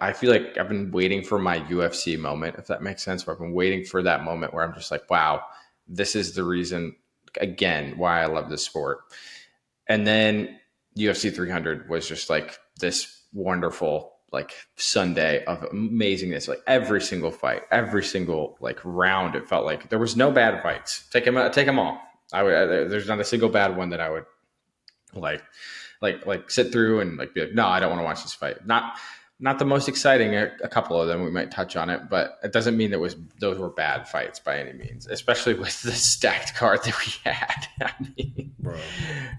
I feel like I've been waiting for my UFC moment, if that makes sense. Where I've been waiting for that moment where I'm just like, wow, this is the reason again why I love this sport. And then UFC 300 was just like this wonderful like Sunday of amazingness. Like every single fight, every single like round, it felt like there was no bad fights. Take them all. There's not a single bad one that I would like sit through and like be like, no, I don't want to watch this fight. Not the most exciting. A couple of them we might touch on it, but it doesn't mean those were bad fights by any means. Especially with the stacked card that we had. I mean, Bro.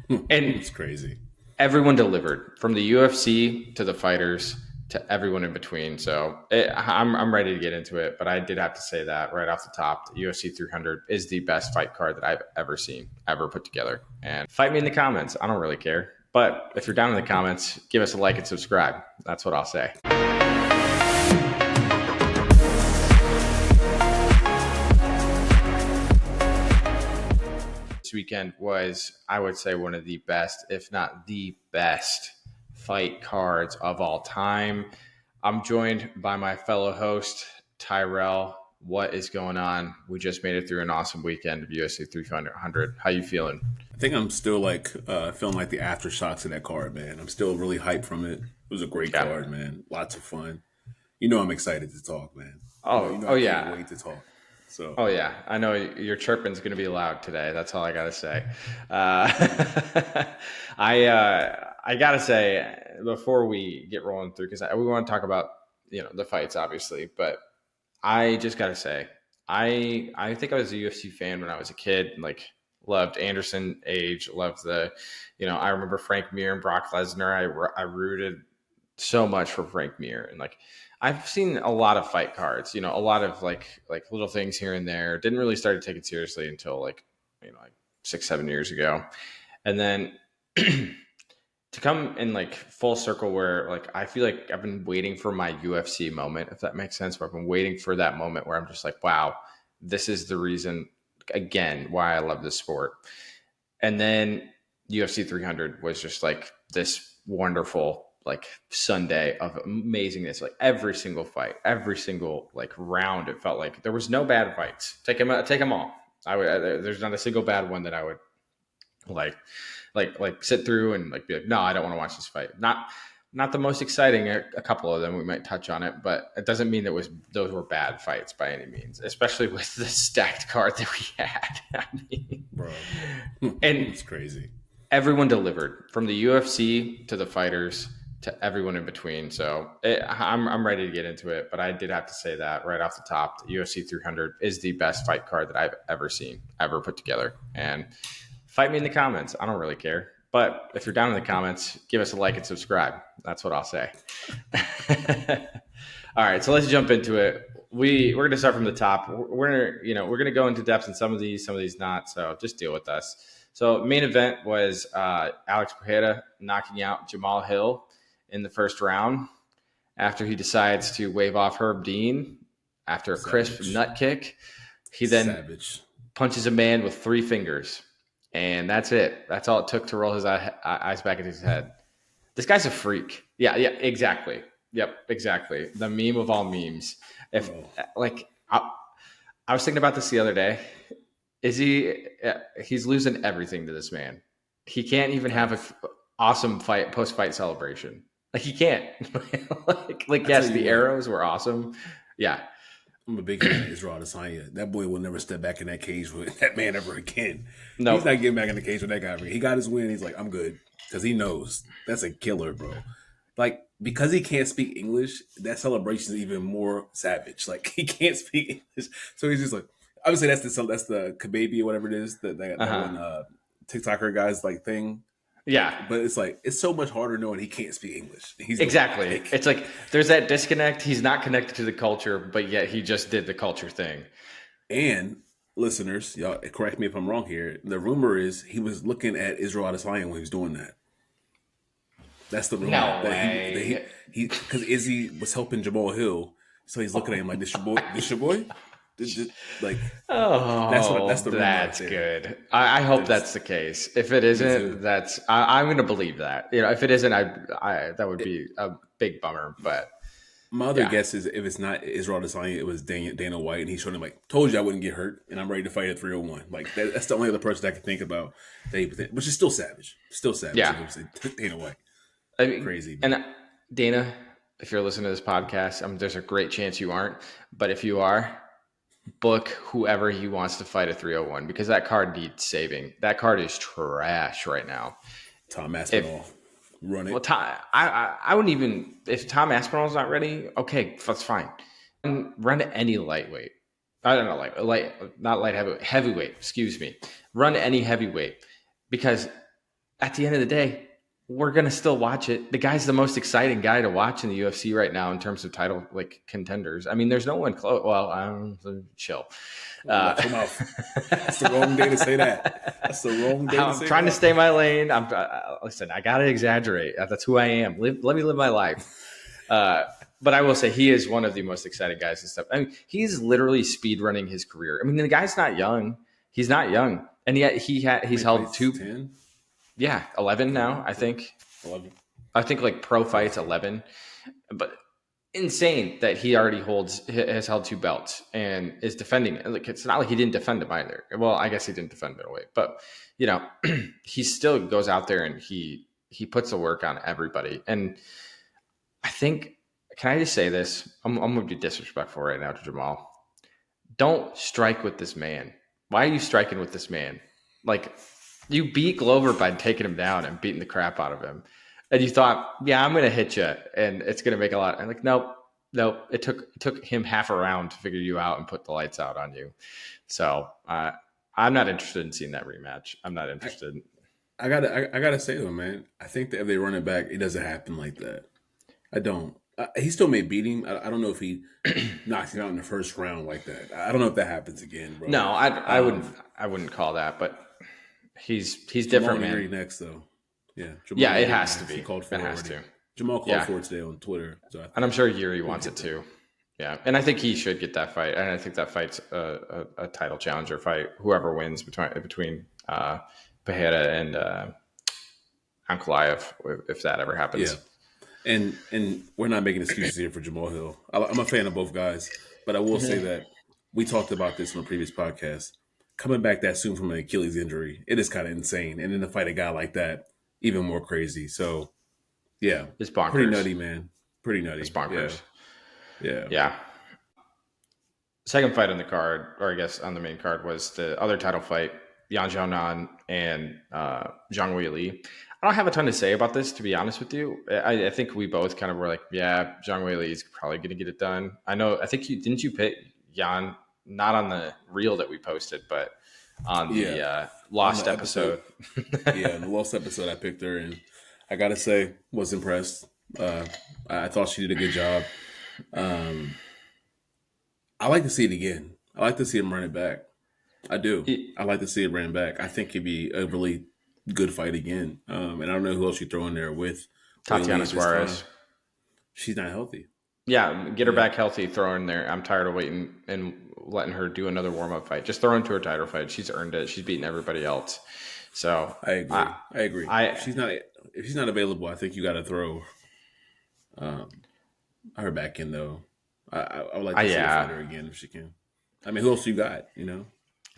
and It's crazy. everyone delivered from the UFC to the fighters to everyone in between. So I'm ready to get into it, but I did have to say that right off the top, the UFC 300 is the best fight card that I've ever seen, ever put together. And fight me in the comments. I don't really care. But if you're down in the comments, give us a like and subscribe. That's what I'll say. This weekend was, I would say, one of the best, if not the best, fight cards of all time. I'm joined by my fellow host, Tyrelle. What is going on? We just made it through an awesome weekend of UFC 300. How you feeling? I think I'm still feeling like the aftershocks of that card, man. I'm still really hyped from it. It was a great Yeah. card, man. Lots of fun. You know I'm excited to talk, man. Oh I can't yeah. wait to talk. So Oh yeah, I know your chirping's going to be loud today. That's all I gotta say. I gotta say before we get rolling through, because we want to talk about the fights, obviously, but I just gotta say I think I was a UFC fan when I was a kid. Like loved Anderson Age, loved I remember Frank Mir and Brock Lesnar. I rooted so much for Frank Mir, and like I've seen a lot of fight cards, a lot of like little things here and there. Didn't really start to take it seriously until like 6-7 years ago. And then to come in like full circle where like I feel like I've been waiting for my UFC moment, if that makes sense. Where I've been waiting for that moment where I'm just like, wow, this is the reason again why I love this sport. And then UFC 300 was just like this wonderful like Sunday of amazingness. Like every single fight, every single like round, it felt like there was no bad fights. Take them all. There's not a single bad one that I would like sit through and like be like, no, I don't want to watch this fight. Not the most exciting. A couple of them we might touch on it, but it doesn't mean those were bad fights by any means. Especially with the stacked card that we had. I mean, bro. and It's crazy. everyone delivered from the UFC to the fighters to everyone in between. So I'm ready to get into it, but I did have to say that right off the top. The UFC 300 is the best fight card that I've ever seen, ever put together. And fight me in the comments. I don't really care. But if you're down in the comments, give us a like and subscribe. That's what I'll say. All right, so let's jump into it. We're going to start from the top. We're going to go into depth in some of these not. So just deal with us. So main event was Alex Pereira knocking out Jamal Hill in the first round after he decides to wave off Herb Dean after a crisp nut kick. He then punches a man with 3 fingers. And that's it. That's all it took to roll his eyes back into his head. This guy's a freak. Yeah, exactly. Yep, exactly. The meme of all memes. If I was thinking about this the other day. He's losing everything to this man. He can't even have an awesome post-fight celebration. Like he can't. Yes, the arrows were awesome. Yeah. I'm a big fan of Israel Adesanya. That boy will never step back in that cage with that man ever again. No, He's not getting back in the cage with that guy ever again. He got his win. He's like, I'm good. Because he knows that's a killer, bro. Like, because he can't speak English, that celebration is even more savage. Like, he can't speak English. So he's just like, obviously that's the Kababy or whatever it is, that one TikToker guy's like thing. Yeah. But it's like, it's so much harder knowing he can't speak English. Exactly. It's like there's that disconnect. He's not connected to the culture, but yet he just did the culture thing. And listeners, y'all correct me if I'm wrong here. The rumor is he was looking at Israel Adesanya when he was doing that. That's the rumor. No way. Because Izzy was helping Jamal Hill, so he's looking at him like, "This your boy? This your boy?" Like, that's the rumor. That's good. I hope that's the case. If it isn't, I'm going to believe that. If it isn't, I that would be a big bummer. But My other Yeah, guess is if it's not Israel Adesanya, it was Dana White, and he's showing him like, "Told you I wouldn't get hurt, and I'm ready to fight at 301." Like that's the only other person I can think about, which is still savage yeah. if it was Dana White. I mean, Crazy and man. Dana, if you're listening to this podcast, there's a great chance you aren't, but if you are, book whoever he wants to fight at 301 because that card needs saving. That card is trash right now. Tom If Aspinall, run well, it. I wouldn't even if Tom Aspinall's not ready. Okay, that's fine. Run any lightweight. I don't know, not light heavyweight. Excuse me. Run any heavyweight because at the end of the day, we're gonna still watch it. The guy's the most exciting guy to watch in the UFC right now in terms of title like contenders. I mean, there's no one close. Well, chill. Watch your mouth. That's the wrong day to say that. That's the wrong day to I'm say trying to that. stay my lane. Listen. I gotta exaggerate. That's who I am. Let me live my life. But I will say he is one of the most exciting guys and stuff. I mean, he's literally speed running his career. I mean, the guy's not young. He's not young, and yet How he's many held fights? two. 10? Yeah, 11 now. 10? I 10? think. 11? I think like pro fights Crazy. 11, but insane that he already has held two belts and is defending it. Like it's not like he didn't defend them either. Well, I guess he didn't defend middleweight, but you know, he still goes out there and he puts the work on everybody. And I think, can I just say this? I'm going to be disrespectful right now to Jamal. Don't strike with this man. Why are you striking with this man? Like, you beat Glover by taking him down and beating the crap out of him. And you thought, yeah, I'm going to hit you and it's going to make a lot. And like, nope, nope. It took him half a round to figure you out and put the lights out on you. So I'm not interested in seeing that rematch. I'm not I, interested. I gotta say though, man, I think that if they run it back, it doesn't happen like that. I don't. He still may beat him. I don't know if he knocks him out in the first round like that. I don't know if that happens again, bro. No, I wouldn't call that, but he's Jamal different, Neary man. next though. Yeah, Jamal Yeah, it Neary has to next. He be. called It for it has already. to. Jamal called Yeah. for it today on Twitter, so I And I'm think sure Yuri he'll wants it get that. too. Yeah, and I think he should get that fight. And I think that fight's a title challenger fight. Whoever wins between Pereira and Ankalaev, if that ever Yeah, happens. and we're not making excuses here for Jamal Hill. I'm a fan of both guys, but I will say that we talked about this on a previous podcast. Coming back that soon from an Achilles injury, it is kind of insane. And then to fight a guy like that, even more crazy. So yeah, It's pretty bonkers. nutty, man. Pretty It's nutty. Yeah, bonkers. yeah, Yeah. Second fight on the card, or I guess on the main card, was the other title fight, Yan Xiaonan and Zhang Weili. I don't have a ton to say about this, to be honest with you. I think we both kind of were like, yeah, Zhang Weili is probably going to get it done. I know. I think you pick Yan not on the reel that we posted, but on yeah. the On lost the episode, episode. yeah, in the last episode, I picked her, and I gotta say, was impressed. I thought she did a good job. Um, I like to see it again. I like to see him run it back. I do. I like to see it ran back. I think it'd be a really good fight again. And I don't know who else you throw in there with Whaley Tatiana at this time. Suarez. She's not healthy. Yeah, get her Yeah. back healthy, throw her in there. I'm tired of waiting and letting her do another warm up fight. Just throw her into her title fight. She's earned it. She's beaten everybody else. So I agree. I agree. I If she's not available, I think you got to throw um, her back in though. I would like to see her yeah. fight her again if she can. I mean, who else you got? You know?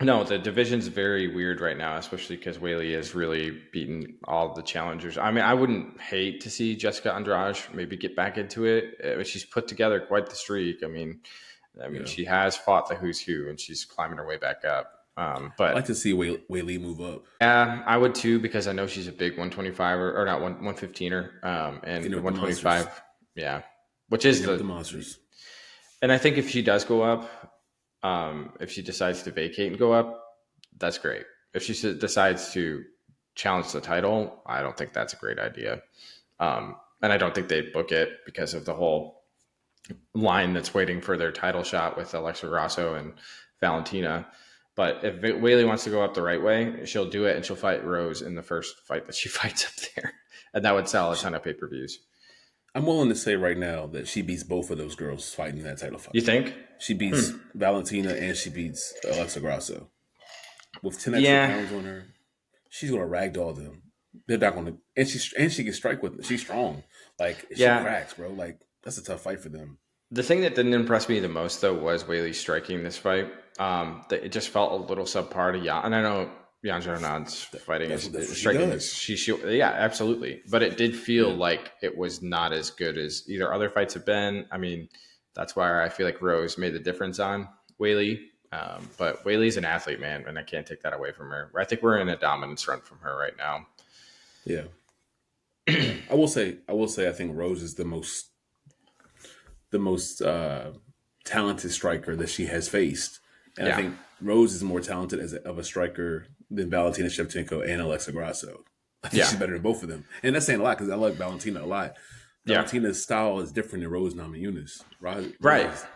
No, the division's very weird right now, especially because Whaley has really beaten all the challengers. I mean, I wouldn't hate to see Jessica Andrade maybe get back into it. She's put together quite the streak. I mean, Yeah. she has fought the who's who, and she's climbing her way back up. I like But to see Whaley move up. yeah, I would too because I know she's a big 125 or not 115er, Getting and the with the monsters. 125, yeah, which is Getting with the monsters. and I think if she does go up, if she decides to vacate and go up, that's great. If she decides to challenge the title, I don't think that's a great idea. And I don't think they'd book it because of the whole line that's waiting for their title shot with Alexa Grasso and Valentina. But if Whaley wants to go up the right way, she'll do it and she'll fight Rose in the first fight that she fights up there. And that would sell a ton of pay-per-views. I'm willing to say right now that she beats both of those girls fighting that title fight. You think? She beats Valentina and she beats Alexa Grasso. With 10 extra Yeah. pounds on her, she's gonna ragdoll them. They're not gonna, and she can strike with. She's strong. Like she Yeah. cracks, bro. Like that's a tough fight for them. The thing that didn't impress me the most though was Whaley's striking this fight. It just felt a little subpar to Jan, and I know Jan Jordan's fighting That's is what she striking is does. yeah, absolutely, but it did feel Yeah, like it was not as good as either other fights have been. I mean, that's why I feel like Rose made the difference on Whaley. But Whaley's an athlete, man, and I can't take that away from her. I think we're in a dominance run from her right now. yeah, yeah. I will say, I think Rose is the most talented striker that she has faced, and I Yeah, think Rose is more talented of a striker than Valentina Shevchenko and Alexa Grasso. I think yeah, she's better than both of them, and that's saying a lot because I like Valentina a lot. yeah, Valentina's style is different than Rose Namajunas. Rose right, is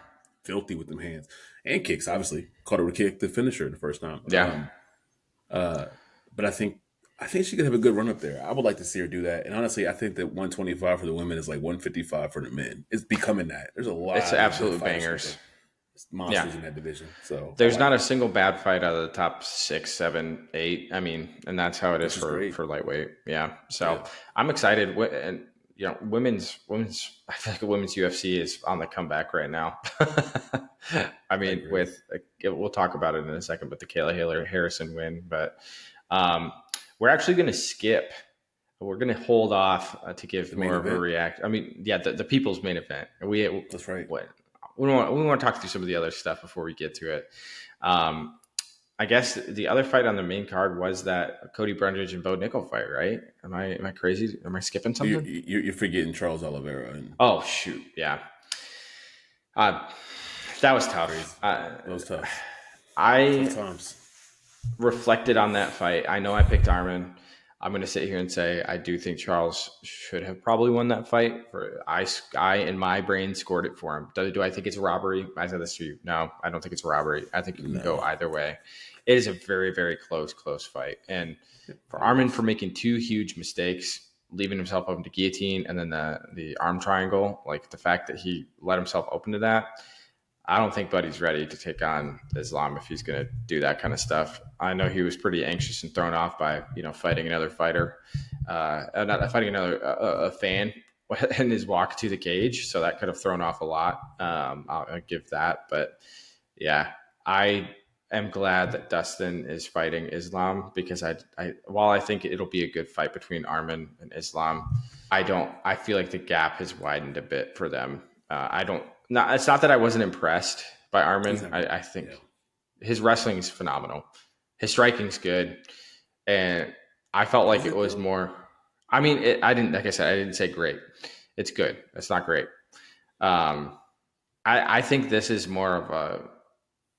filthy with them hands and kicks. Obviously, caught her with a kick to finish her the first time. yeah. But I think she could have a good run up there. I would like to see her do that. And honestly, I think that 125 for the women is like 155 for the men. It's becoming that. There's a It's lot of good absolute fighters right bangers. there. It's Yeah. monsters in that division. So I There's like not a it, single bad fight out of the top 6, 7, 8. I mean, and that's how it is which is great. for lightweight. Yeah. So Yeah, I'm excited. And women's. I feel like women's UFC is on the comeback right now. I I mean, agree. with we'll talk about it in a second, but the Kayla Harrison win. But um, we're actually going to skip. We're going to hold off to give The main more of a event. react. I mean, yeah, the people's main event. That's right. What we want to talk through some of the other stuff before we get to it. Um, I guess the other fight on the main card was that Cody Brundage and Bo Nickel fight, right? Am I crazy? Am I skipping something? You're forgetting Charles Oliveira and Oh shoot, yeah. Uh, that was crazy. tough. That was tough. Tough I times. reflected on that fight. I know I picked Armin. I'm going to sit here and say I do think Charles should have probably won that fight. I in my brain scored it for him. Do I think it's a robbery? I said this to you. No, I don't think it's a robbery. I think it can go No, either way. It is a very, very close fight. And for it Armin is. for making two huge mistakes, leaving himself open to guillotine and then the arm triangle, like the fact that he let himself open to that, I don't think Buddy's ready to take on Islam if he's going to do that kind of stuff. I know he was pretty anxious and thrown off by fighting another fighter, not fighting another a fan in his walk to the cage, so that could have thrown off a lot. I'll give that, but yeah, I am glad that Dustin is fighting Islam because while I think it'll be a good fight between Armin and Islam, I feel like the gap has widened a bit for them. I don't. Not, it's not that I wasn't impressed by He's Armin. not. I Yeah, think his wrestling is phenomenal. His striking's good, and I felt like is it it was though? more. I mean, I didn't like I said. I didn't say great. It's good. It's not great. Um, I think this is more of a.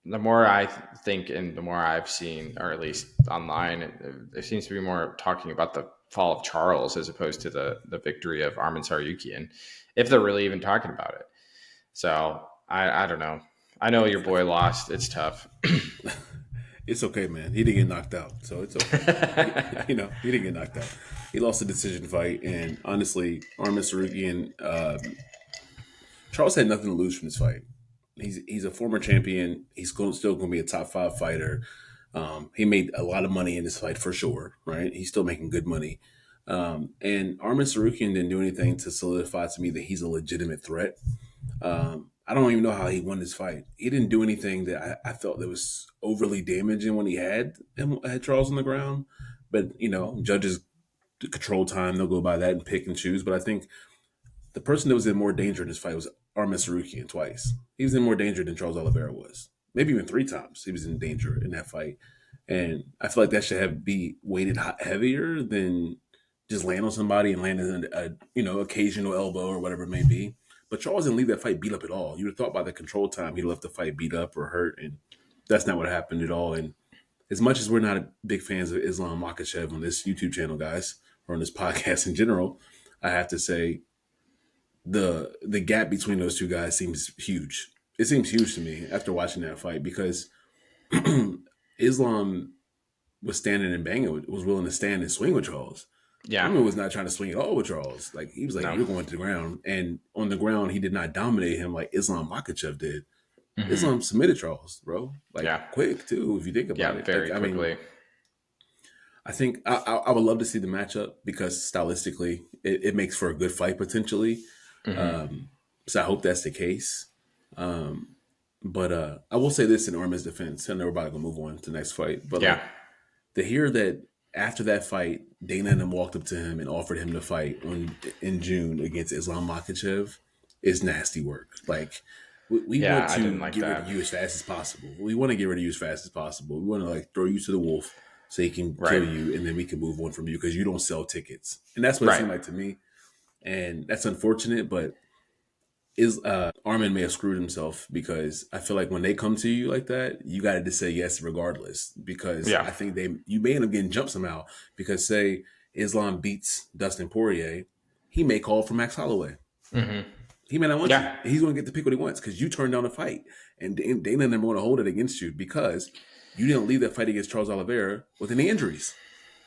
The more I think, and the more I've seen, or at least online, there seems to be more talking about the fall of Charles as opposed to the victory of Armin Saryukian, if they're really even talking about it. So I don't know. I know your I boy lost. It's tough. It's okay, man. He didn't get knocked out, so it's okay. He didn't get knocked out. He lost a decision fight, and honestly, Armin Sarukian, Charles had nothing to lose from this fight. He's a former champion. Still going to be a top 5 fighter. He made a lot of money in this fight for sure, right? He's still making good money. And Armin Sarukian didn't do anything to solidify to me that he's a legitimate threat. I don't even know how he won this fight. He didn't do anything that I felt that was overly damaging when he had Charles on the ground. But judges control time; they'll go by that and pick and choose. But I think the person that was in more danger in this fight was Armin Sarukian twice. He was in more danger than Charles Oliveira was. Maybe even 3 times he was in danger in that fight. And I feel like that should be weighted heavier than just land on somebody and land in a occasional elbow or whatever it may be. But Charles didn't leave that fight beat up at all. You would have thought by the control time he left the fight beat up or hurt, and that's not what happened at all. And as much as we're not big fans of Islam Makhachev on this YouTube channel, guys, or on this podcast in general, I have to say the gap between those two guys seems huge. It seems huge to me after watching that fight because Islam was standing and banging, was willing to stand and swing with Charles. Yeah. Armin was not trying to swing at all with Charles. Like he was like, No. "You're going to the ground," and on the ground he did not dominate him like Islam Makhachev did. Hmm. Islam submitted Charles, bro. Like Yeah. quick too, if you think about Yeah. it. Like Very I mean, quickly. I think I would love to see the matchup because stylistically it makes for a good fight potentially. Hmm. Um, So I hope that's the case. Um, but I will say this in Armin's defense, and everybody gonna move on to the next fight. But Yeah. like to hear that after that fight, Dana and them walked up to him and offered him to fight in June against Islam Makhachev is nasty work. Like we want Yeah, I didn't to like get rid of that. you as fast as possible. We want to get rid of you as fast as possible. We want to like throw you to the wolf so he can Right. kill you, and then we can move on from you because you don't sell tickets. And that's what it Right. seemed like to me. And that's unfortunate, but is Armin may have screwed himself because I feel like when they come to you like that, you got to just say yes regardless. Because Yeah. I think you may end up getting jumped somehow. Because say Islam beats Dustin Poirier, he may call for Max Holloway. Mm-hmm. He may not want you. Yeah. He's going to get to pick what he wants because you turned down the fight, and Dana and them want to hold it against you because you didn't leave that fight against Charles Oliveira with any injuries.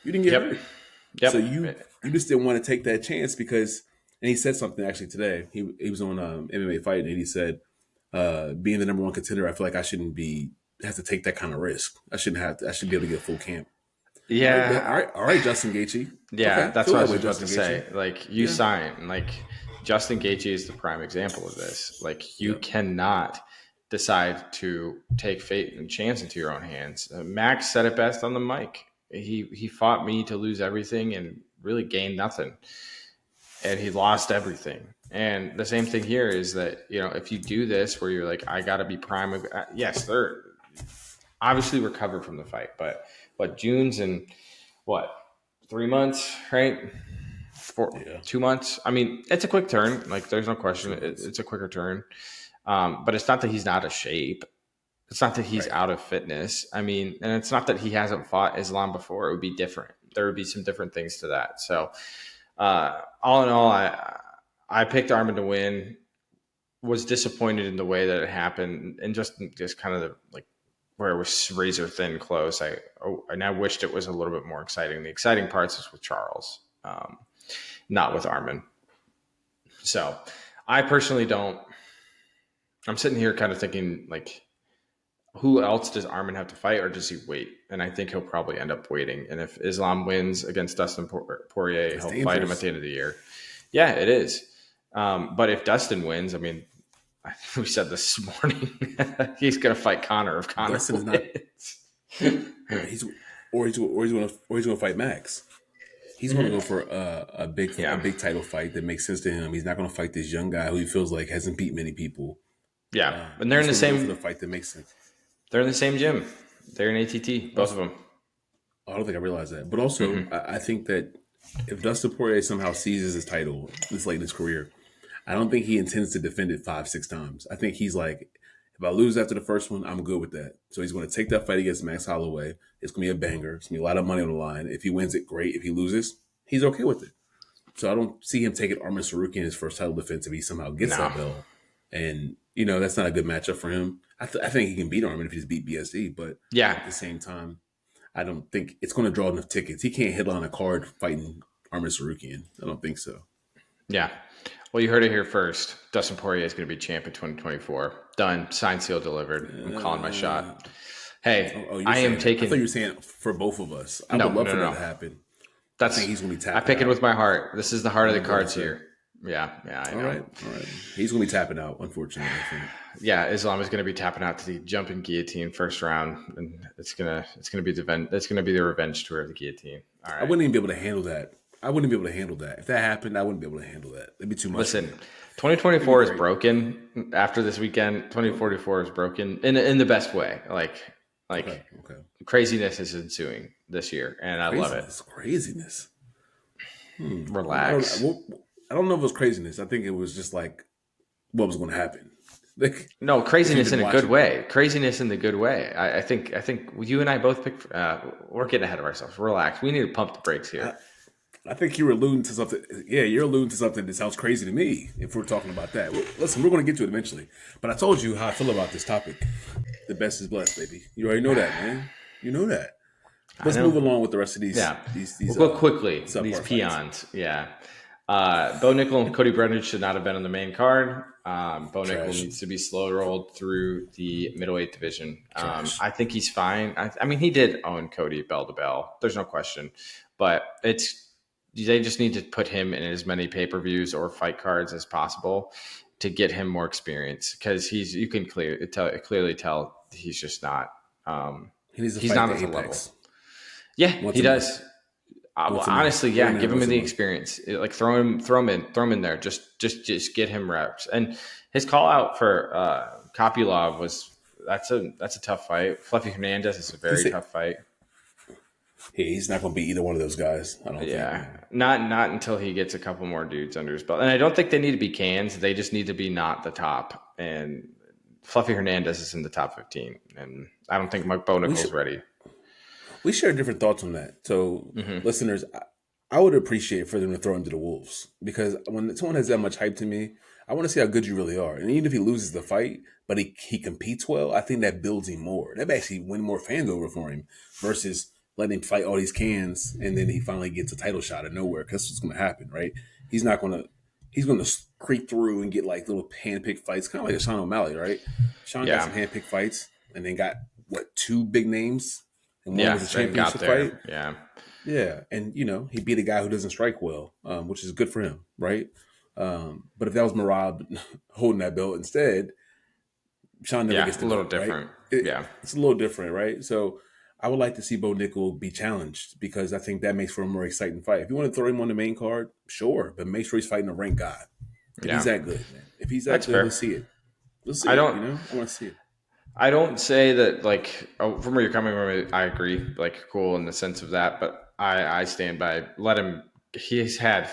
You didn't get Yep. hurt, so you Yep. just didn't want to take that chance because. And he said something actually today. He was on MMA Fight, and he said, "Being the number one contender, I feel like I shouldn't have to take that kind of risk. I shouldn't have. I should be able to get full camp." All right, Yeah. all right, Justin Gaethje. Yeah. Okay, That's feel what I that was way, just about to Justin say. Gaethje. Like, you Yeah, sign. Like, Justin Gaethje is the prime example of this. Like, you yep. cannot decide to take fate and chance into your own hands. Max said it best on the mic. He fought me to lose everything and really gain nothing, and he lost everything. And the same thing here is that, if you do this where you're like, I got to be prime. Yes, they're obviously recovered from the fight, but June's in what, 3 months, right? For Yeah, 2 months. I mean, it's a quick turn. Like, there's no question. 2 months. It's a quicker turn. But it's not that he's not out of shape. It's not that he's Right. out of fitness. I mean, and it's not that he hasn't fought Islam before. It would be different. There would be some different things to that. So, all in all, I picked Armin to win. Was disappointed in the way that it happened, and just kind of like where it was razor thin close. And I wished it was a little bit more exciting. The exciting parts is with Charles, not with Armin. So I personally don't. I'm sitting here kind of thinking, like, who else does Armin have to fight, or does he wait? And I think he'll probably end up waiting. And if Islam wins against Dustin Poirier, That's he'll fight him at dangerous. the end of the year. Yeah, it is. But if Dustin wins, I mean, we said this morning, he's going to fight Connor if Connor Dustin is not. wins. He's he's going to fight Max. He's going to go for a Yeah. big title fight that makes sense to him. He's not going to fight this young guy who he feels like hasn't beat many people. Yeah. And He's going to go for the fight that makes sense. they're in the same gym. They're in ATT, both of them. I don't think I realized that. But also, I think that if Dustin Poirier somehow seizes his title this late in his career, I don't think he intends to defend it 5, 6 times. I think he's like, if I lose after the first one, I'm good with that. So he's going to take that fight against Max Holloway. It's going to be a banger. It's going to be a lot of money on the line. If he wins it, great. If he loses, he's okay with it. So I don't see him taking Armin Sarukian in his first title defense if he somehow gets No. that belt. And, that's not a good matchup for him. I think he can beat Armin if he just beat BSD. But Yeah. at the same time, I don't think it's going to draw enough tickets. He can't headline a card fighting Armin Sarukian. I don't think so. Yeah. Well, you heard it here first. Dustin Poirier is going to be champ in 2024. Done. Signed, sealed, delivered. I'm calling my shot. Hey, I am taking. I thought you were saying for both of us. I No, would love no, for no. that to happen. I That's. think he's going to be tapping I pick it out. with my heart. This is the heart of the I'm cards gonna say. here. Yeah, I know. All right. He's going to be tapping out, unfortunately, I think. Yeah, Islam is going to be tapping out to the jumping guillotine first round, and it's gonna be the revenge tour of the guillotine. All I right. wouldn't even be able to handle that. If that happened, I wouldn't be able to handle that. It'd be too much. Listen, 2024 is broken. After this weekend, 2044 is broken in the best way. Like Okay. craziness is ensuing this year, and I love it. Craziness. Relax. I don't know if it was craziness. I think it was just like what was going to happen. Like, No, craziness in a good watching. way. Craziness in the good way. I think you and I both picked. We're getting ahead of ourselves. Relax. We need to pump the brakes here. I think you were alluding to something. Yeah, you're alluding to something that sounds crazy to me. If we're talking about that, listen, we're going to get to it eventually. But I told you how I feel about this topic. The best is blessed, baby. You already know that, man. You know that. Let's move along with the rest of these. Yeah. These We'll go quickly. subpar These fights. peons. Yeah. Bo Nickel and Cody Brennan should not have been on the main card. Bo Nickel Trash. needs to be slow rolled through the middleweight division. Trash. I think he's fine. I mean, he did own Cody bell to bell. There's no question. But they just need to put him in as many pay-per-views or fight cards as possible. to get him more experience because you can clearly tell He needs to he's fight not the at the level. Apex Yeah, once he a month. does. Well, Once a month. honestly, Put yeah, him in give him once a the month. experience. Like throw him in there. Just get him reps. And his call out for Kopylov was that's a tough fight. Fluffy Hernandez is a He very said, tough fight. "Hey, he's not going to be either one of those guys. I don't think, Yeah, man." not until he gets a couple more dudes under his belt. And I don't think they need to be cans. They just need to be not the top. And Fluffy Hernandez is in the top 15, and I don't think Mike Bo We Nickel's should ready. we share different thoughts on that. So, Hmm. listeners, I would appreciate for them to throw him to the wolves because when someone has that much hype to me, I want to see how good you really are. And even if he loses the fight, but he competes well, I think that builds him more. That may actually win more fans over for him versus letting him fight all these cans and then he finally gets a title shot of nowhere. Because that's what's going to happen, right? He's not going to. He's going to creep through and get like little handpicked fights, kind of like a Sean O'Malley, right? Sean got Yeah, some handpicked fights and then got what, two big names, and one was yeah, a then got championship fight. there. Yeah, Yeah, and he beat a guy who doesn't strike well, which is good for him, right? But if that was Marab holding that belt instead, Sean never yeah, gets a the little belt, right? different. Yeah, It's a little different, right? So I would like to see Bo Nickel be challenged because I think that makes for a more exciting fight. If you want to throw him on the main card, sure, but make sure he's fighting a ranked guy. If he's yeah, that good, man. If he's that that's good, let's fair. see it. Let's see I it. don't. I want to see it. I don't say that like from where you're coming from. I agree, like cool in the sense of that, but I stand by. Let him. He's had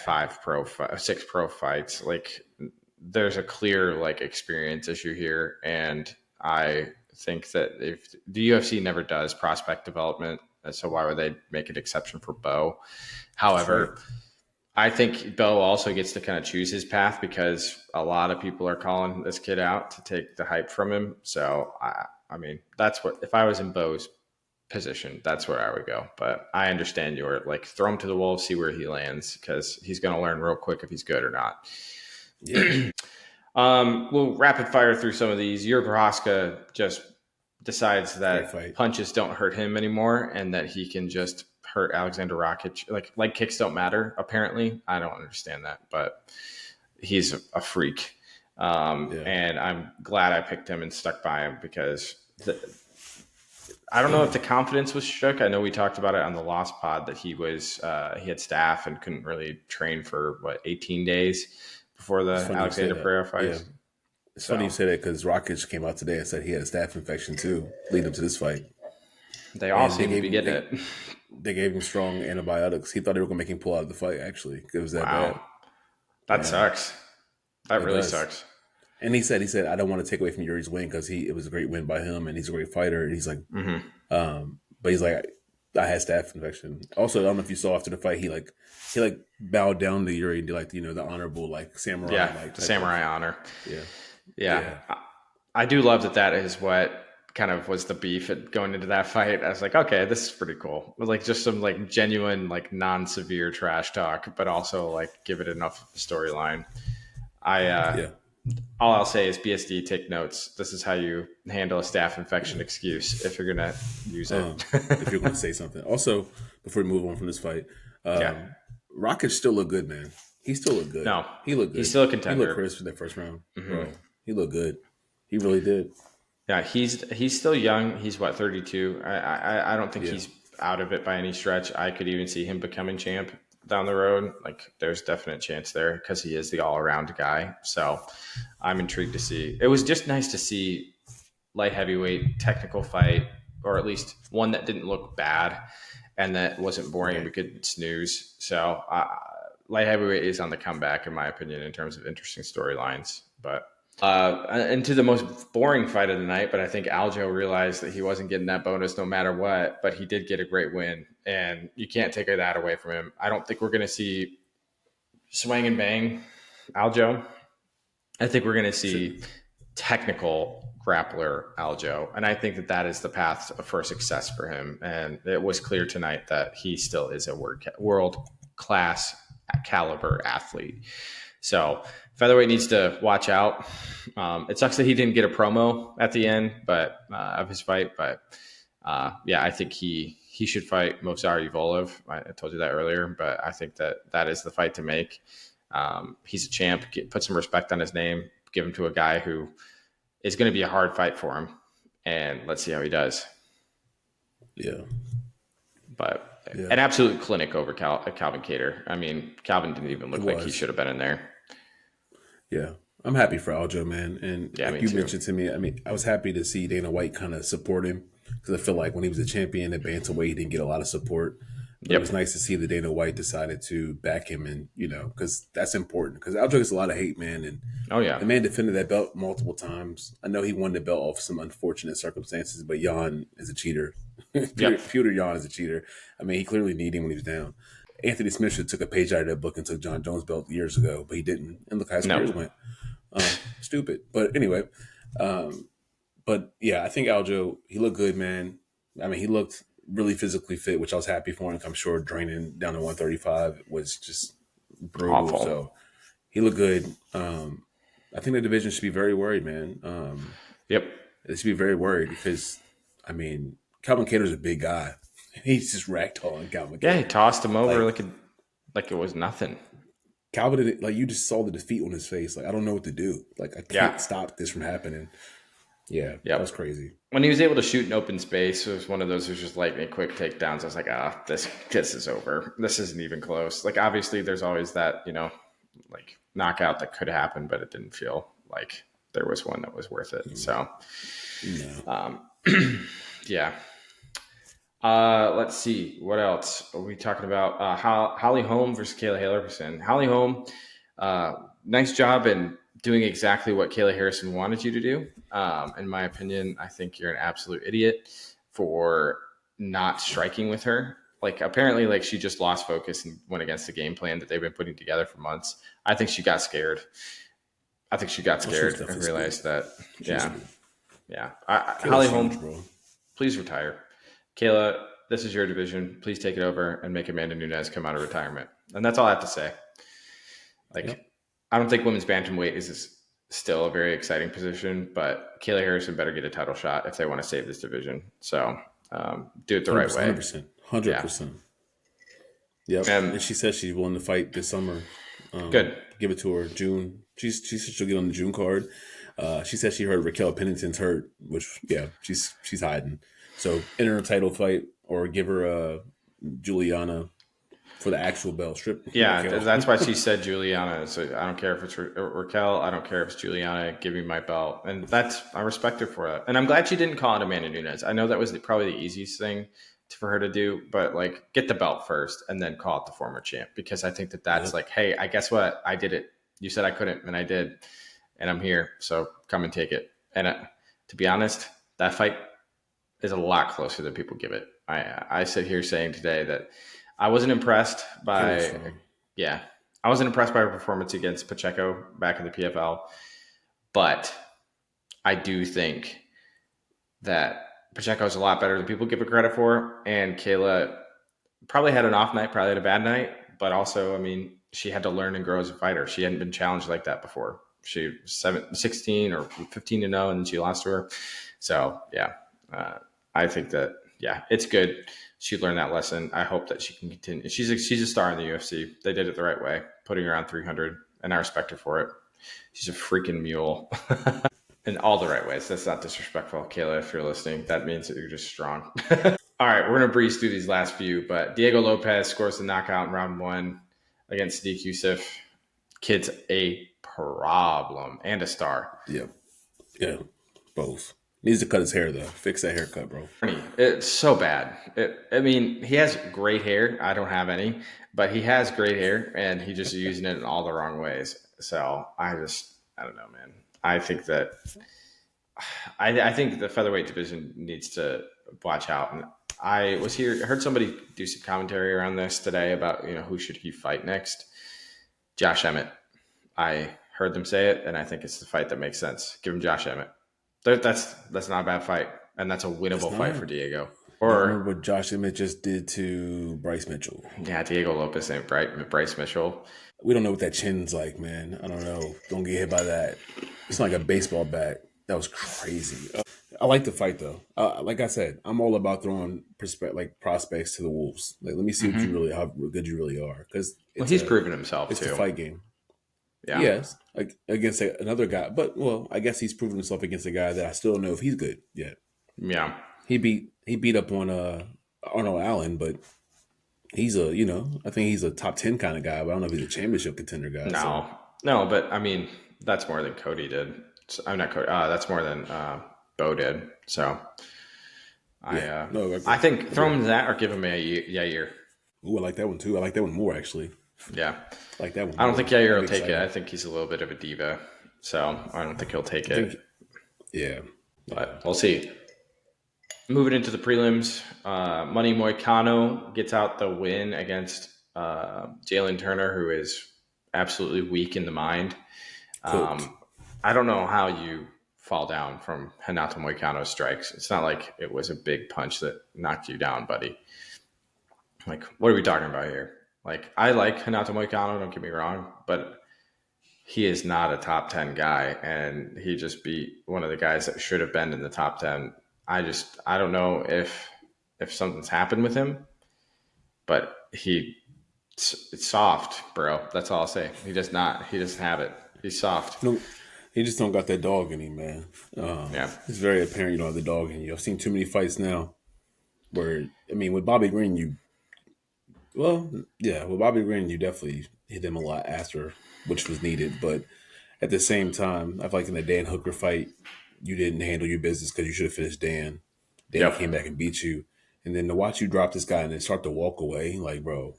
six pro fights. Like there's a clear like experience issue here, and I think that if the UFC never does prospect development, so why would they make an exception for Bo? That's right. However, I think Bo also gets to kind of choose his path because a lot of people are calling this kid out to take the hype from him. So I mean, that's what if I was in Bo's position, that's where I would go. But I understand your like throw him to the wolves, see where he lands because he's going to learn real quick if he's good or not. Yeah. We'll rapid fire through some of these. Your Prohaska just decides Great that fight. punches don't hurt him anymore and that he can just hurt Alexander Rakic. Like kicks don't matter, apparently. I don't understand that, but he's a freak. Yeah. And I'm glad I picked him and stuck by him because I don't know if the confidence was shook. I know we talked about it on the Lost Pod that he had staph and couldn't really train for 18 days before It's the funny you say Alexander that. Pereira Yeah. fight. It's funny you So say that because Rockets came out today and said he had a staph infection too, leading up to this fight, they all and they seem to gave be him getting it. they gave him strong antibiotics. He thought they were going to make him pull out of the fight. Actually, it was that Wow. bad. That Yeah, sucks. That it really does. sucks. And he said I don't want to take away from Yuri's win because it was a great win by him and he's a great fighter. And he's like, Hmm. but he's like, I had staph infection. Also, I don't know if you saw after the fight, he bowed down to Yuri and did like the honorable like samurai Yeah, like the type of samurai honor. yeah Yeah. yeah I do love that is what kind of was the beef going into that fight. I was like, okay, this is pretty cool. Like just some like genuine, like non-severe trash talk, but also like give it enough storyline. I yeah. all I'll say is BSD, take notes. This is how you handle a staph infection excuse if you're gonna use it. um, if you're going to say something. Also, before we move on from this fight, Yeah. Rocket still look good, man. He still looked good. No, He looked he's good. still a He looked contender. crisp in that first round, Hmm. bro. He looked good. He really did. Yeah, he's still young. He's what 32. I don't think Yeah, he's out of it by any stretch. I could even see him becoming champ down the road. Like there's definite chance there because he is the all around guy. So I'm intrigued to see. It was just nice to see light heavyweight technical fight, or at least one that didn't look bad and that wasn't boring and right. we could snooze. So light heavyweight is on the comeback in my opinion in terms of interesting storylines, but. Into the most boring fight of the night, but I think Aljo realized that he wasn't getting that bonus no matter what, but he did get a great win, and you can't take that away from him. I don't think we're going to see swing and bang Aljo. I think we're going to see Shouldn't. technical grappler Aljo, and I think that is the path for success for him. And it was clear tonight that he still is a world class caliber athlete. So featherweight needs to watch out. It sucks that he didn't get a promo at the end, but of his fight. But yeah, I think he should fight Movsar Evloev. I told you that earlier, but I think that is the fight to make. He's a champ. Put some respect on his name. give him to a guy who is going to be a hard fight for him, and let's see how he does. Yeah. But Yeah. an absolute clinic over Calvin Cater. I mean, Calvin didn't even It look like he was. should have been in there. Yeah. I'm happy for Aljo, man. And Yeah, like me you too. mentioned to me, I mean, I was happy to see Dana White kind of support him because I feel like when he was a champion at bantamweight, he didn't get a lot of support. But it was Yep. nice to see that Dana White decided to back him, and because that's important. Because Aljo gets a lot of hate, man, and Oh yeah. the man defended that belt multiple times. I know he won the belt off some unfortunate circumstances, but Jan is a cheater. Yep. Peter Jan is a cheater. I mean, he clearly needed him when he was down. Anthony Smith should have took a page out of that book and took John Jones' belt years ago, but he didn't. And look how his No. careers went. Stupid. But anyway, um, but yeah, I think Aljo, he looked good, man. I mean, he looked really physically fit, which I was happy for him. I'm sure draining down to 135 was just brutal. Awful. So he looked good. I think the division should be very worried, man. Yep. They should be very worried because, I mean, Calvin Cater's a big guy. He's just ragdolling Calvin Yeah, he Cater. tossed him over Like like it was nothing. Calvin, like you just saw the defeat on his face. Like I don't know what to do. Like I Yeah. can't stop this from happening. Yeah, that was Yep. crazy. When he was able to shoot in open space, it was one of those who was just lightning quick takedowns. I was like, this is over. This isn't even close. Like obviously there's always that, like knockout that could happen, but it didn't feel like there was one that was worth it. So No. yeah. Let's see. What else are we talking about? Holly Holm versus Kayla Harrison. Holly Holm, nice job in doing exactly what Kayla Harrison wanted you to do. In my opinion, I think you're an absolute idiot for not striking with her. Like apparently, like she just lost focus and went against the game plan that they've been putting together for months. I think she got scared. I think she got Oh, she was scared and definitely scared. realized that, She was yeah, scared. yeah. Holly Kayla's huge, Holm, bro. please retire. Kayla, this is your division. Please take it over and make Amanda Nunes come out of retirement. And that's all I have to say. Yep. Like, I don't think women's bantamweight is still a very exciting position, but Kayla Harrison better get a title shot if they want to save this division. So do it the right 100%. way. 100%. 100%. Yeah. 100%. Yep. And And she said she's willing to fight this summer. good. Give it to her June. She said she'll get on the June card. She said she heard Raquel Pennington's hurt, which yeah, she's hiding. So enter a title fight or give her Juliana for the actual belt. Strip Yeah, Raquel. that's why she said Juliana. So I don't care if it's Raquel. I don't care if it's Juliana. Give me my belt, and I respect her for that. And I'm glad she didn't call it Amanda Nunes. I know that was probably the easiest thing for her to do, but like get the belt first and then call it the former champ because I think that that's Yep. like, hey, I guess what I did it. You said I couldn't, and I did, and I'm here. So come and take it. And to be honest, that fight is a lot closer than people give it. I sit here saying today that I wasn't impressed Kayla's by, strong. yeah, I wasn't impressed by her performance against Pacheco back in the PFL, but I do think that Pacheco is a lot better than people give it credit for, and Kayla probably had an off night, probably had a bad night, but also, I mean, she had to learn and grow as a fighter. She hadn't been challenged like that before. She was 16 or 15-0, and then she lost to her. So yeah, I think that yeah, it's good. She learned that lesson. I hope that she can continue. She's a star in the UFC. They did it the right way, putting her on 300, and I respect her for it. She's a freaking mule in all the right ways. That's not disrespectful, Kayla. If you're listening, that means that you're just strong. All right, we're gonna breeze through these last few, but Diego Lopez scores the knockout in round one against Sadiq Youssef. Kid's a problem and a star. Yep. Yeah. Both. Needs to cut his hair though. Fix that haircut, bro. It's so bad. I mean, he has great hair. I don't have any, but he has great hair, and he just using it in all the wrong ways. So I don't know, man. I think that I think the featherweight division needs to watch out. And heard somebody do some commentary around this today about who should he fight next. Josh Emmett. I heard them say it, and I think it's the fight that makes sense. Give him Josh Emmett. That's not a bad fight, and that's a It's winnable fight not. for Diego. But Or remember what Josh Emmett just did to Bryce Mitchell. yeah, Diego Lopez and Bryce Mitchell. We don't know what that chin's like, man. I don't know. Don't get hit by that. It's not like a baseball bat. That was crazy. I like the fight though. Like I said, I'm all about throwing prospects to the wolves. Like, let me see what you Mm-hmm. really, how good you really are, because Well, it's he's proven himself the too. fight game. Yeah. Yes, like against another guy, but well, I guess he's proven himself against a guy that I still don't know if he's good yet. Yeah. He beat up on Arnold Allen, but he's a I think he's a top 10 kind of guy, but I don't know if he's a championship contender guy. So No. No, but I mean, that's more than Cody did. I'm not Cody. That's more than Bo did. So I yeah, uh, no, I I agree. think I throw agree. him that or give him a Yair. Ooh, I like that one too. I like that one more actually. Yeah. I like that one I don't think more. Yair That'd will be take it. I exciting. think he's a little bit of a diva. So I don't think he'll take I think, it. yeah, yeah. But we'll see. Moving into the prelims, Money Moicano gets out the win against Jalen Turner, who is absolutely weak in the mind. Cooked. I don't know how you fall down from Renato Moicano's strikes. It's not like it was a big punch that knocked you down, buddy. Like, what are we talking about here? Like, I like Renato Moicano, don't get me wrong, but he is not a top 10 guy, and he just beat one of the guys that should have been in the top 10. I don't know if something's happened with him, but it's soft, bro. That's all I'll say. He doesn't have it. He's soft. No, he just don't got that dog in him, man. Yeah. It's very apparent you don't have the dog in you. I've seen too many fights now where I mean, with Bobby Green, with Bobby Green, you definitely hit him a lot after, which was needed. But at the same time, I feel like in the Dan Hooker fight, you didn't handle your business because you should have finished Dan. Dan came Yep. back and beat you. And then to watch you drop this guy and then start to walk away, like, bro,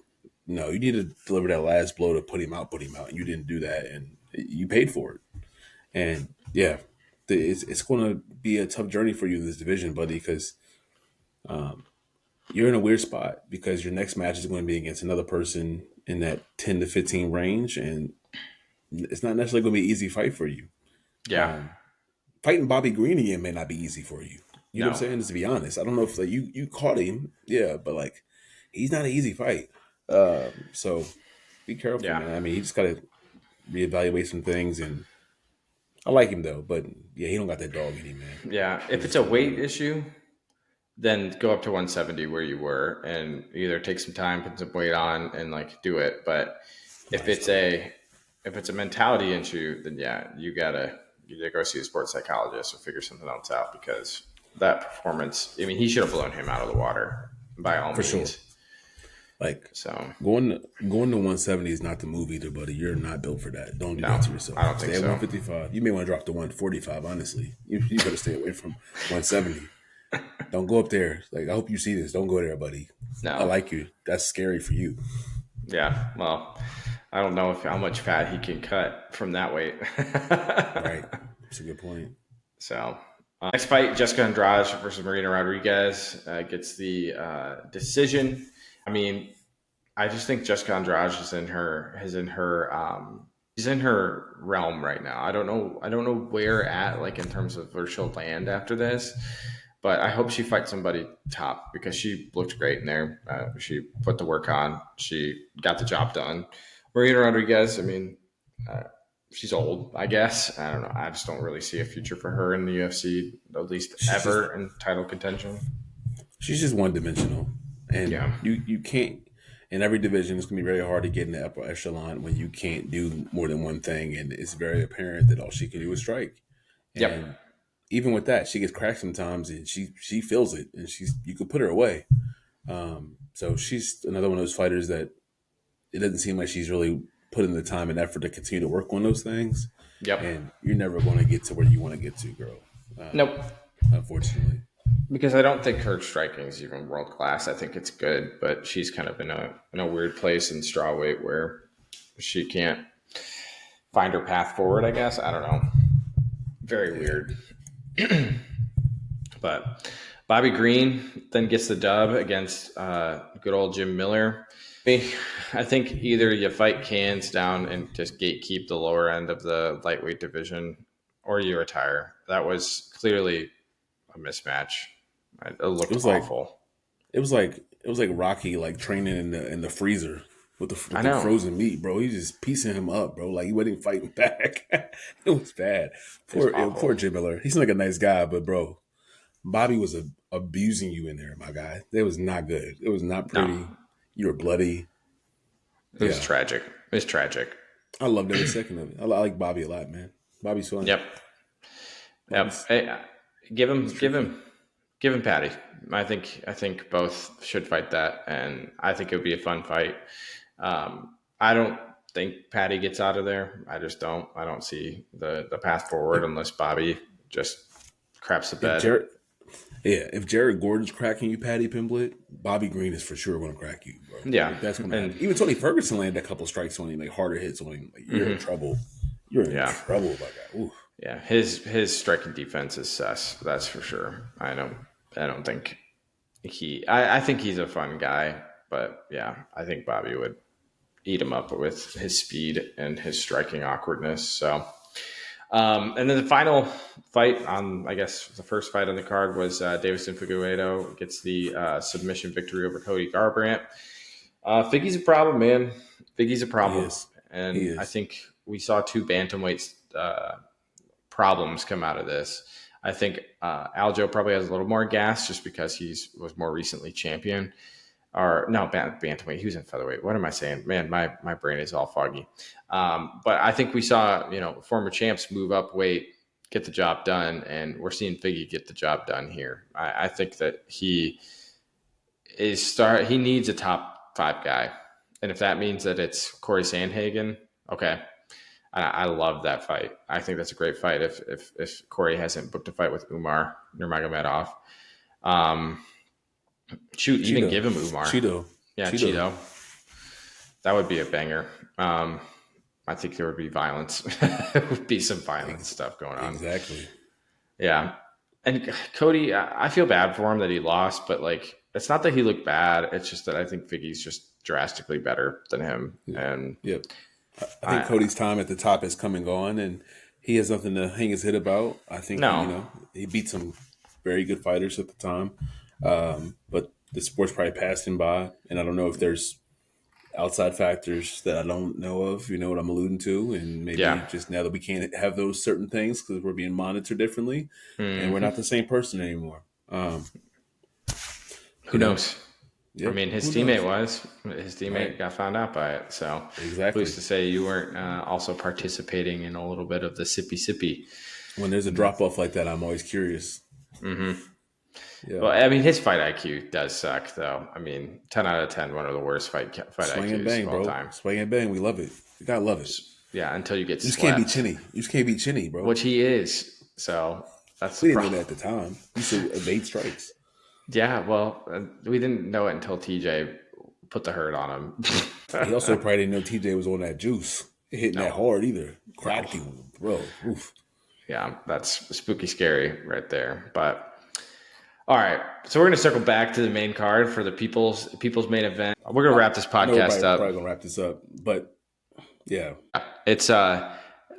no, you need to deliver that last blow to put him out. And you didn't do that. And you paid for it. And yeah, it's going to be a tough journey for you in this division, buddy, because you're in a weird spot because your next match is going to be against another person in that 10 to 15 range. And it's not necessarily going to be an easy fight for you. Yeah. Fighting Bobby Green again may not be easy for you. You know what I'm No. saying? Just to be honest, I don't know if like you caught him, yeah, but like he's not an easy fight. So be careful, Yeah. man. I mean, he just got to reevaluate some things, and I like him though, but yeah, he don't got that dog in him, man. Yeah. He If it's just a don't, weight man. issue, then go up to 170 where you were and either take some time, put some weight on, and like do it. But if Nice it's though. a mentality issue, then yeah, you gotta go see a sports psychologist or figure something else out because that performance. I mean, he should have blown him out of the water by all For sure. means. Like So going to 170 is not the move either, buddy. You're not built for that. Don't do no, that to I yourself. don't think Stay at so. 155. You may want to drop to 145. Honestly, you better stay away from 170. Don't go up there. Like I hope you see this. Don't go there, buddy. I No, like you. That's scary for you. yeah. Well, I don't know if how much fat he can cut from that weight. Right. That's a good point. So, next fight, Jessica Andrade versus Marina Rodriguez gets the decision. I mean, I just think Jessica Andrade she's in her realm right now. I don't know where at like in terms of where she'll land after this, but I hope she fights somebody top because she looked great in there. She put the work on. She got the job done. Marina Rodriguez, I mean, uh, she's old, I guess. I don't know. I just don't really see a future for her in the UFC, at least She's just ever in title contention. she's just one dimensional, and Yeah. you can't. In every division, it's gonna be very hard to get in the upper echelon when you can't do more than one thing, and it's very apparent that all she can do is strike. Yep. And even with that, she gets cracked sometimes, and she feels it, and you could put her away. So she's another one of those fighters that it doesn't seem like she's really putting the time and effort to continue to work on those things, Yep. and you're never going to get to where you want to get to, girl. Nope. Unfortunately, Because I don't think her striking is even world class. I think it's good, but she's kind of in a weird place in strawweight where she can't find her path forward. I guess I don't know. Very yeah, weird. But Bobby Green then gets the dub against good old Jim Miller. I think either you fight cans down and just gatekeep the lower end of the lightweight division, or you retire. That was clearly a mismatch. It it looked was like awful. Rocky like training in the freezer with I the know. frozen meat, bro. He's just piecing him up, bro. Like he wasn't fighting back. It was bad. It was Poor awful. Jim Miller. He's like a nice guy, but bro, Bobby was abusing you in there, my guy. It was not good. It was not No, pretty. You were bloody. it was Yeah, tragic. It was tragic. I loved every second of it. I like Bobby a lot, man. Bobby's fun. Yep. Yep. Bobby's Hey, give he's him, give tricky. him, give him Patty. I think both should fight that, and I think it would be a fun fight. I don't think Patty gets out of there. I just don't. I don't see the path forward If unless Bobby just craps the if bed. Jared, yeah, if Jared Gordon's cracking you, Patty Pimblett, Bobby Green is for sure going to crack you, bro. Yeah, Like that's going to and happen. Even Tony Ferguson landed a couple strikes on him, like harder hits on him. Like you're in trouble. You're in yeah, trouble about that. Ooh. yeah. His striking defense is sus. That's for sure. I don't think I think he's a fun guy, but yeah, I think Bobby would eat him up with his speed and his striking awkwardness. So, and then the final fight on, I guess, the first fight on the card was Davison Figueiredo gets the submission victory over Cody Garbrandt. Figgy's a problem, man. Figgy's a He problem, is. He and I is. think we saw two bantamweights problems come out of this. I think Aljo probably has a little more gas just because was more recently champion. Or no, bantamweight. He was in featherweight. What am I saying? Man, my brain is all foggy. But I think we saw former champs move up weight, get the job done, and we're seeing Figgy get the job done here. I think that he needs a top 5 guy, and if that means that it's Corey Sandhagen, okay. I love that fight. I think that's a great fight. If Corey hasn't booked a fight with Umar Nurmagomedov, um, shoot, even Cheeto. give him Umar. Cheeto. Yeah, Cheeto. Cheeto. That would be a banger. I think there would be violence. There would be some violent Ex- stuff going on. exactly. Yeah. And Cody, I feel bad for him that he lost, but like, it's not that he looked bad. It's just that I think Figgy's just drastically better than him. And Yep. I think I Cody's time at the top has come and gone, and he has nothing to hang his head about. I think no, he beat some very good fighters at the time, but the sport's probably passed him by, and I don't know if there's outside factors that I don't know of. You know what I'm alluding to, and maybe yeah. just now that we can't have those certain things because we're being monitored differently, and we're Hmm. not the same person anymore. Who You know, knows? I yep. mean, his Who teammate knows? was. His teammate Right. got found out by it. So who's Exactly. to say you weren't also participating in a little bit of the sippy sippy? When there's a drop off like that, I'm always curious. Yeah. Well, I mean, his fight IQ does suck, though. I mean, 10 out of 10, one of the worst fight Swing and IQs bang, of all bro. time. Swing and bang. We love it. You gotta love it. Yeah, until you get You just can't be slept, chinny. You just can't be chinny, bro. which he is. So that's the We didn't know problem. that at the time. You should evade strikes. Yeah, well, we didn't know it until TJ put the hurt on him. He also probably didn't know TJ was on that juice. It hitting that No, hard either. no. Cracked him, bro. Oof. Yeah, that's spooky scary right there. But all right, so we're going to circle back to the main card for the people's main event. We're going to wrap this I know we're podcast probably up. gonna wrap this up, but yeah, It's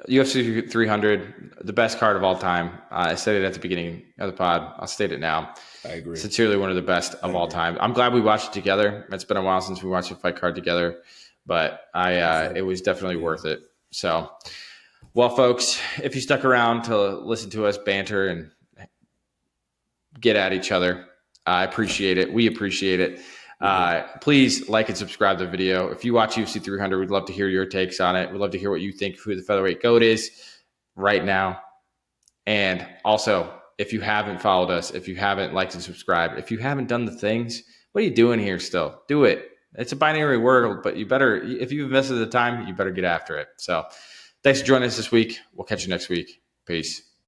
UFC 300, the best card of all time. I said it at the beginning of the pod. I'll state it now. I agree. Sincerely, one of the best I of all agree. time. I'm glad we watched it together. It's been a while since we watched a fight card together, but it Exactly. was definitely Yeah. worth it. So, well, folks, if you stuck around to listen to us banter and get at each other, I appreciate it. We appreciate it. We do. Please like and subscribe to the video. If you watch UFC 300, we'd love to hear your takes on it. We'd love to hear what you think who the featherweight GOAT is right now. And also, if you haven't followed us, if you haven't liked and subscribed, if you haven't done the things, what are you doing here still? Do it. It's a binary world, but you better, if you've invested the time, you better get after it. So thanks for joining us this week. We'll catch you next week. Peace.